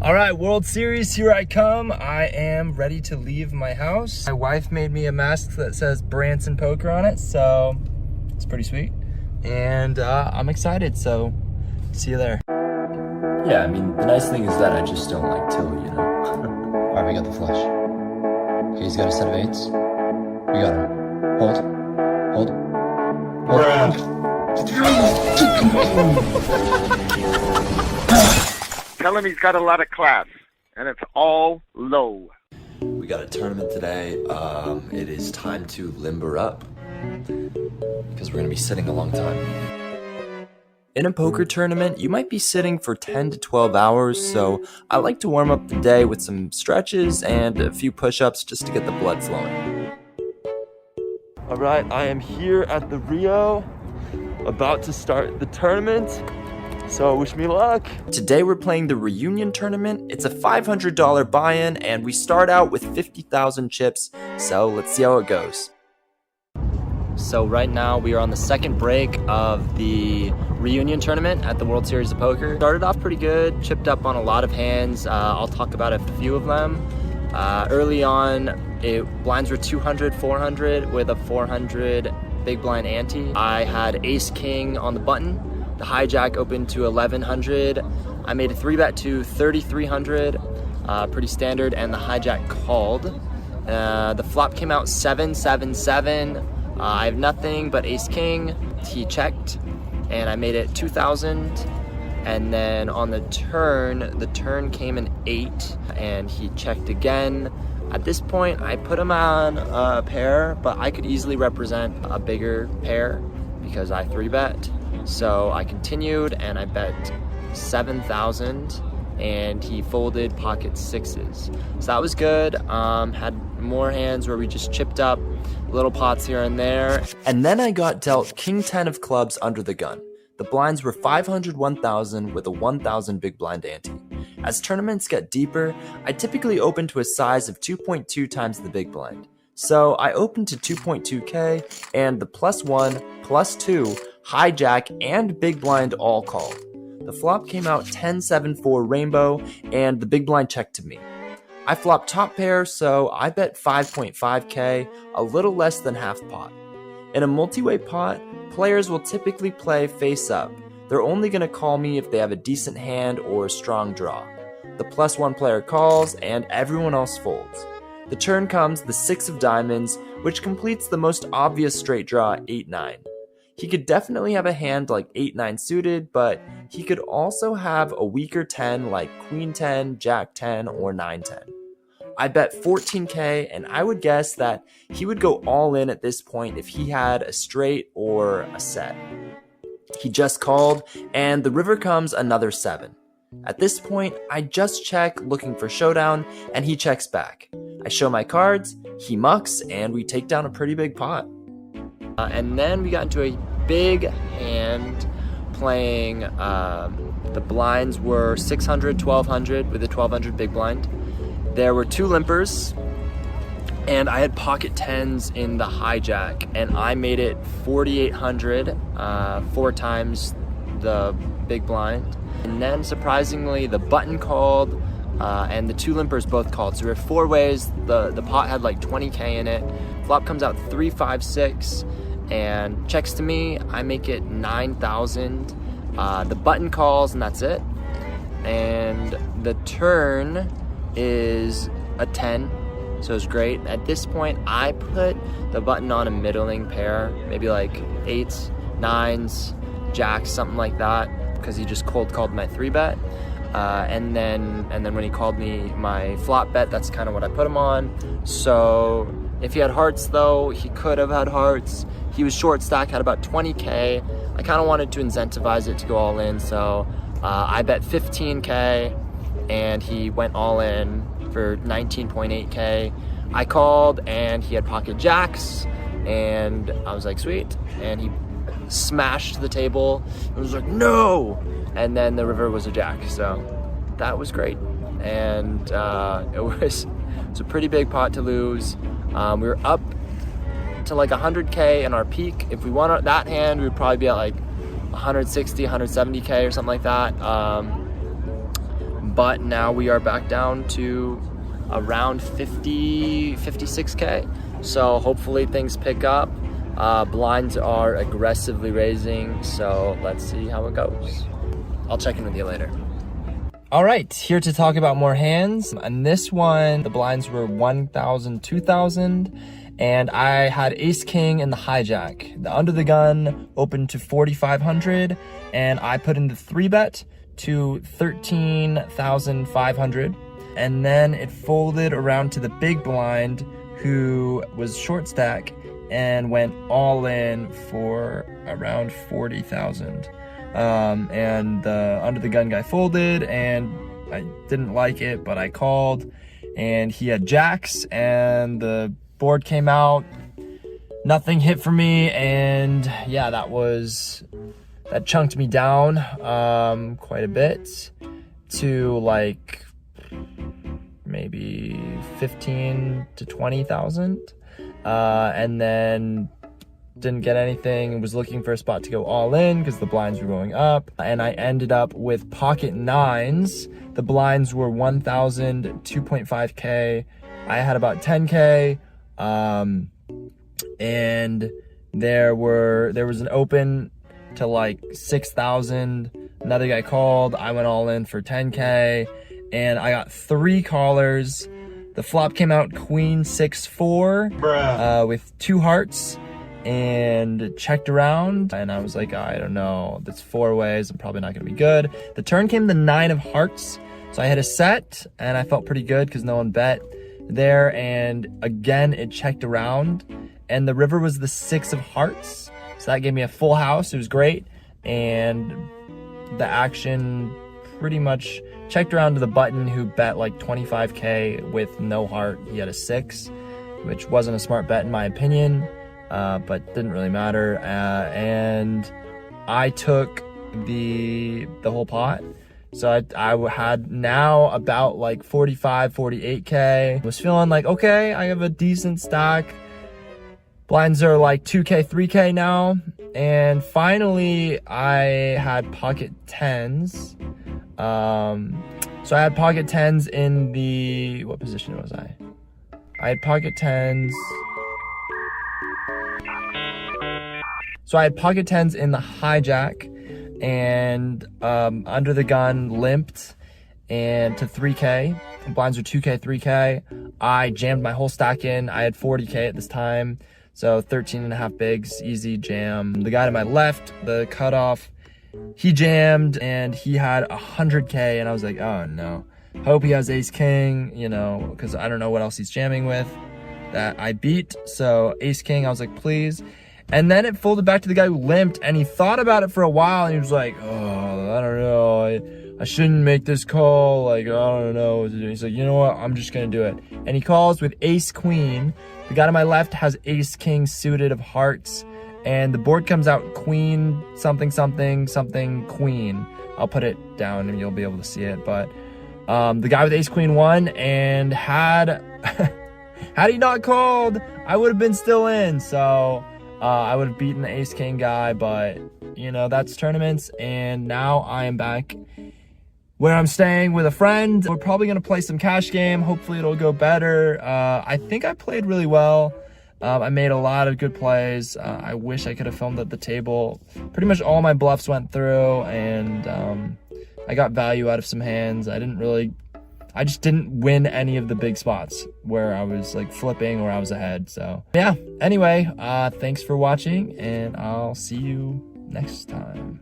All right, World Series, here I come. I am ready to leave my house. My wife made me a mask that says Brantzen Poker on it, so it's pretty sweet. And I'm excited, so see you there. Yeah, I mean, the nice thing is that I just don't like till, you know. All right, we got the flush. Okay, he's got a set of eights. We got him. Hold. Tell him he's got a lot of class, and it's all low. We got a tournament today. It is time to limber up because we're gonna be sitting a long time. In a poker tournament, you might be sitting for 10 to 12 hours, so I like to warm up the day with some stretches and a few push-ups just to get the blood flowing. All right, I am here at the Rio, about to start the tournament, so wish me luck. Today we're playing the reunion tournament. It's a $500 buy-in, and we start out with 50,000 chips, so let's see how it goes. So right now we are on the second break of the reunion tournament at the World Series of Poker. Started off pretty good, chipped up on a lot of hands. I'll talk about a few of them. Early on, blinds were 200, 400 with a 400 big blind ante. I had ace king on the button. The hijack opened to 1100. I made a 3-bet to 3300, pretty standard, and the hijack called. The flop came out 777. I have nothing but ace king. He checked, and I made it 2000. And then on the turn came an 8, and he checked again. At this point, I put him on a pair, but I could easily represent a bigger pair because I 3-bet. So I continued, and I bet 7,000, and he folded pocket sixes. So that was good. Had more hands where we just chipped up little pots here and there. And then I got dealt king 10 of clubs under the gun. The blinds were 500, 1,000 with a 1,000 big blind ante. As tournaments get deeper, I typically open to a size of 2.2 times the big blind. So I opened to 2.2K, and the +1, +2, hijack, and big blind all called. The flop came out 10-7-4 rainbow, and the big blind checked to me. I flopped top pair, so I bet 5.5K, a little less than half pot. In a multi-way pot, players will typically play face up. They're only going to call me if they have a decent hand or a strong draw. The +1 player calls, and everyone else folds. The turn comes the 6 of diamonds, which completes the most obvious straight draw, 8-9. He could definitely have a hand like 8-9 suited, but he could also have a weaker 10 like Queen 10, Jack 10, or 9-10. I bet 14K, and I would guess that he would go all in at this point if he had a straight or a set. He just called, and the river comes another 7. At this point, I just check looking for showdown, and he checks back. I show my cards, he mucks, and we take down a pretty big pot. And then we got into a big hand playing, the blinds were 600, 1200 with a 1200 big blind. There were 2 limpers, and I had pocket 10s in the hijack, and I made it 4,800, 4 times the big blind. And then surprisingly, the button called, and the 2 limpers both called. So we were 4 ways. The pot had like 20K in it. Flop comes out 3-5-6, and checks to me. I make it 9,000. The button calls, and that's it. And the turn is a 10, so it's great. At this point, I put the button on a middling pair, maybe like 8s, 9s, jacks, something like that, because he just cold called my 3-bet. And then when he called me my flop bet, that's kind of what I put him on. So if he had hearts though, he could have had hearts. He was short stack, had about 20K. I kind of wanted to incentivize it to go all in, so I bet 15K, and he went all in for 19.8K. I called, and he had pocket jacks, and I was like, sweet. And he smashed the table. It was like, no! And then the river was a jack, so that was great. And it was a pretty big pot to lose. We were up to like 100K in our peak. If we won that hand, we would probably be at like 160, 170K or something like that. but now we are back down to around 56K. So hopefully things pick up. Blinds are aggressively raising, so let's see how it goes. I'll check in with you later. All right, here to talk about more hands. On this one, the blinds were 1,000, 2,000, and I had ace king in the hijack. The under the gun opened to 4,500, and I put in the 3-bet to 13,500, and then it folded around to the big blind, who was short stack, and went all in for around 40,000. And the under the gun guy folded, and I didn't like it, but I called, and he had jacks, and the board came out, nothing hit for me, and yeah, that chunked me down quite a bit to like maybe 15 to 20,000, and then didn't get anything, was looking for a spot to go all in because the blinds were going up, and I ended up with pocket nines. The blinds were 1,000, 2.5K. I had about 10K, and there was an open to like 6,000. Another guy called, I went all in for 10K, and I got 3 callers. The flop came out queen 6-4 with 2 hearts, and checked around, and I was like, I don't know, that's 4 ways, I'm probably not gonna be good. The turn came the 9 of hearts, so I hit a set, and I felt pretty good because no one bet there, and again, it checked around, and the river was the 6 of hearts, so that gave me a full house. It was great, and the action pretty much checked around to the button, who bet like 25K with no heart. He had a 6, which wasn't a smart bet in my opinion, but didn't really matter, and I took the whole pot. So I had now about like 45, 48K. Was feeling like, okay, I have a decent stack. Blinds are like 2K, 3K now, and finally I had pocket 10s. So I had pocket 10s in the, what position was I? I had pocket 10s. So I had pocket 10s in the hijack, and under the gun limped and to 3K. Blinds were 2K, 3K. I jammed my whole stack in. I had 40K at this time, so 13.5 bigs, easy jam. The guy to my left, the cutoff, he jammed, and he had 100K, and I was like, oh no. Hope he has ace king, you know, because I don't know what else he's jamming with that I beat. So ace king, I was like, please. And then it folded back to the guy who limped, and he thought about it for a while, and he was like, oh, I don't know, I shouldn't make this call, like, I don't know what to do. He's like, you know what, I'm just gonna do it. And he calls with ace queen. The guy to my left has ace king suited of hearts, and the board comes out queen something something something queen. I'll put it down and you'll be able to see it, but the guy with ace queen won, and had he not called, I would have been still in. So I would have beaten the ace king guy, but you know, that's tournaments. And now I am back where I'm staying with a friend. We're probably gonna play some cash game. Hopefully it'll go better. I think I played really well. I made a lot of good plays. I wish I could have filmed at the table. Pretty much all my bluffs went through, and I got value out of some hands. I just didn't win any of the big spots where I was like flipping or I was ahead. So yeah, anyway, thanks for watching, and I'll see you next time.